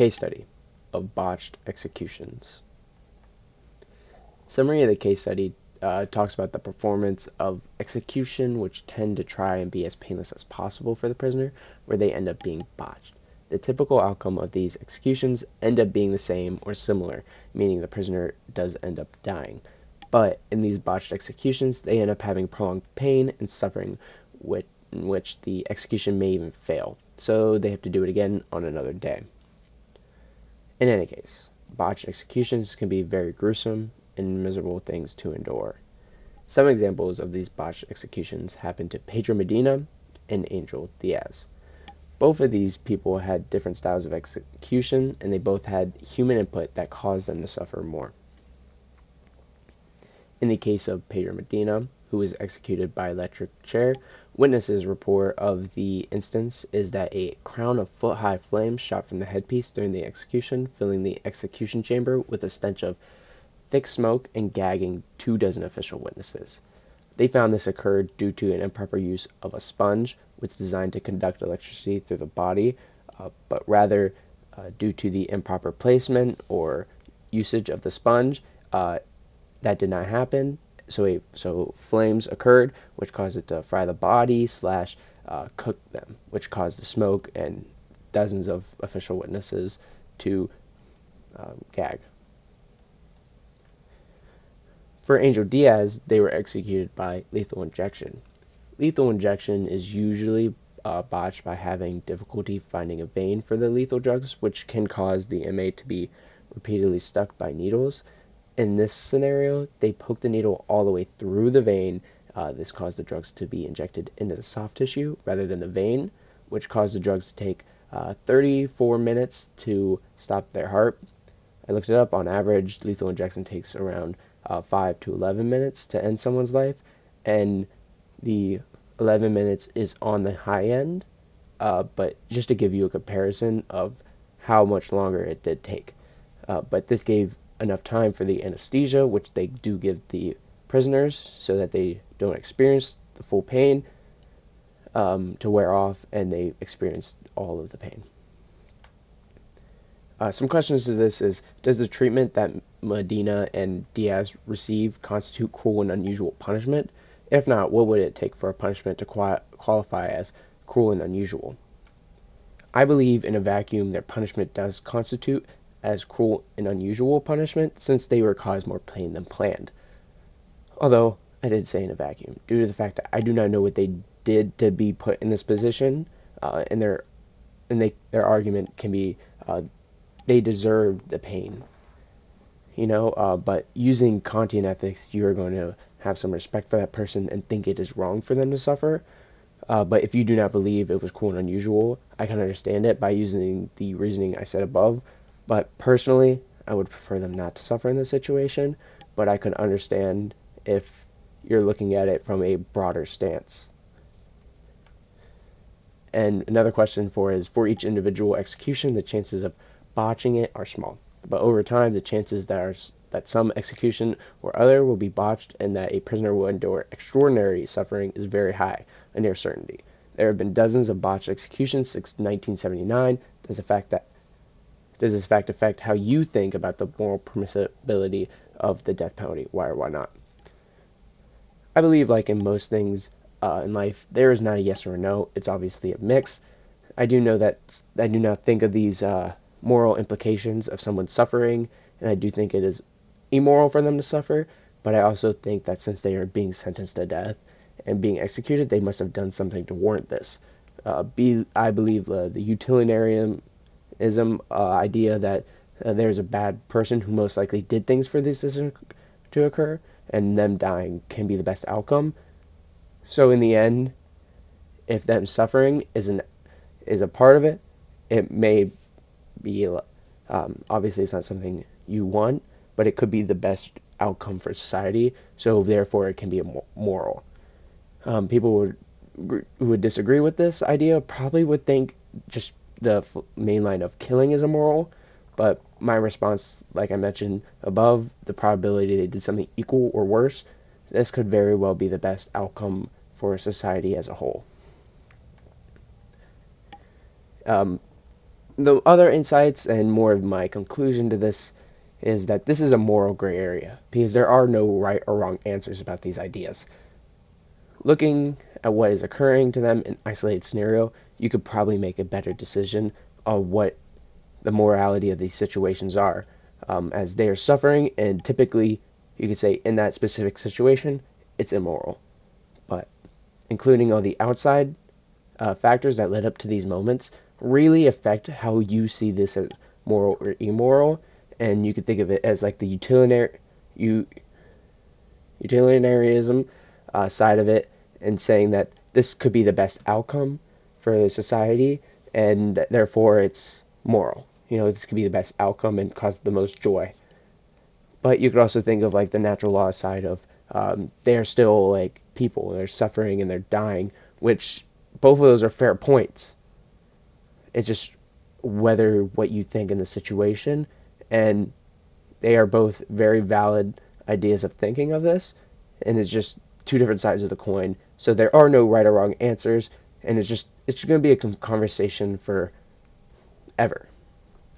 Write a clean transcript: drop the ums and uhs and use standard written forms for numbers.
Case study of botched executions. Summary of the case study talks about the performance of execution, which tend to try and be as painless as possible for the prisoner, where they end up being botched. The typical outcome of these executions end up being the same or similar, meaning the prisoner does end up dying. But in these botched executions, they end up having prolonged pain and suffering, in which the execution may even fail, so they have to do it again on another day. In any case, botched executions can be very gruesome and miserable things to endure. Some examples of these botched executions happened to Pedro Medina and Angel Diaz. Both of these people had different styles of execution, and they both had human input that caused them to suffer more. In the case of Pedro Medina, who was executed by electric chair, witnesses' report of the instance is that a crown of foot-high flames shot from the headpiece during the execution, filling the execution chamber with a stench of thick smoke and gagging 24 official witnesses. They found this occurred due to an improper use of a sponge, which is designed to conduct electricity through the body, but rather due to the improper placement or usage of the sponge. That did not happen, so flames occurred, which caused it to fry the body slash cook them, which caused the smoke and dozens of official witnesses to gag. For Angel Diaz, they were executed by lethal injection. Lethal injection is usually botched by having difficulty finding a vein for the lethal drugs, which can cause the inmate to be repeatedly stuck by needles. In this scenario, they poke the needle all the way through the vein. This caused the drugs to be injected into the soft tissue rather than the vein, which caused the drugs to take 34 minutes to stop their heart. I looked it up. On average, lethal injection takes around 5 to 11 minutes to end someone's life, and the 11 minutes is on the high end, but just to give you a comparison of how much longer it did take. But this gave enough time for the anesthesia, which they do give the prisoners so that they don't experience the full pain, to wear off, and they experience all of the pain. Some questions to this is, does the treatment that Medina and Diaz receive constitute cruel and unusual punishment? If not, what would it take for a punishment to qualify as cruel and unusual? I believe in a vacuum their punishment does constitute as cruel and unusual punishment, since they were caused more pain than planned. Although, I did say in a vacuum, due to the fact that I do not know what they did to be put in this position, and their argument can be they deserved the pain. But using Kantian ethics, you're going to have some respect for that person and think it is wrong for them to suffer. But if you do not believe it was cruel and unusual, I can understand it by using the reasoning I said above. But personally, I would prefer them not to suffer in this situation, but I can understand if you're looking at it from a broader stance. And another question is, for each individual execution, the chances of botching it are small. But over time, the chances that some execution or other will be botched and that a prisoner will endure extraordinary suffering is very high, a near certainty. There have been dozens of botched executions since 1979. Does this fact affect how you think about the moral permissibility of the death penalty? Why or why not? I believe, like in most things in life, there is not a yes or a no. It's obviously a mix. I do not think of these moral implications of someone suffering, and I do think it is immoral for them to suffer, but I also think that since they are being sentenced to death and being executed, they must have done something to warrant this. I believe the utilitarianism idea that there's a bad person who most likely did things for this to occur, and them dying can be the best outcome. So in the end, if them suffering is a part of it, it may be obviously it's not something you want, but it could be the best outcome for society. So therefore, it can be moral. People who would disagree with this idea probably would think just the main line of killing is immoral, but my response, like I mentioned above, the probability they did something equal or worse, this could very well be the best outcome for society as a whole. The other insights and more of my conclusion to this is that this is a moral gray area because there are no right or wrong answers about these ideas. Looking at what is occurring to them in isolated scenario, you could probably make a better decision on what the morality of these situations are, as they are suffering, and typically you could say in that specific situation it's immoral. But including all the outside factors that led up to these moments really affect how you see this as moral or immoral, and you could think of it as like the utilitarianism side of it, and saying that this could be the best outcome for the society, and therefore it's moral. This could be the best outcome and cause the most joy. But you could also think of like the natural law side of they're still like people, they're suffering and they're dying, which both of those are fair points. It's just whether what you think in the situation, and they are both very valid ideas of thinking of this, and it's just two different sides of the coin. So there are no right or wrong answers, and it's going to be a conversation for ever.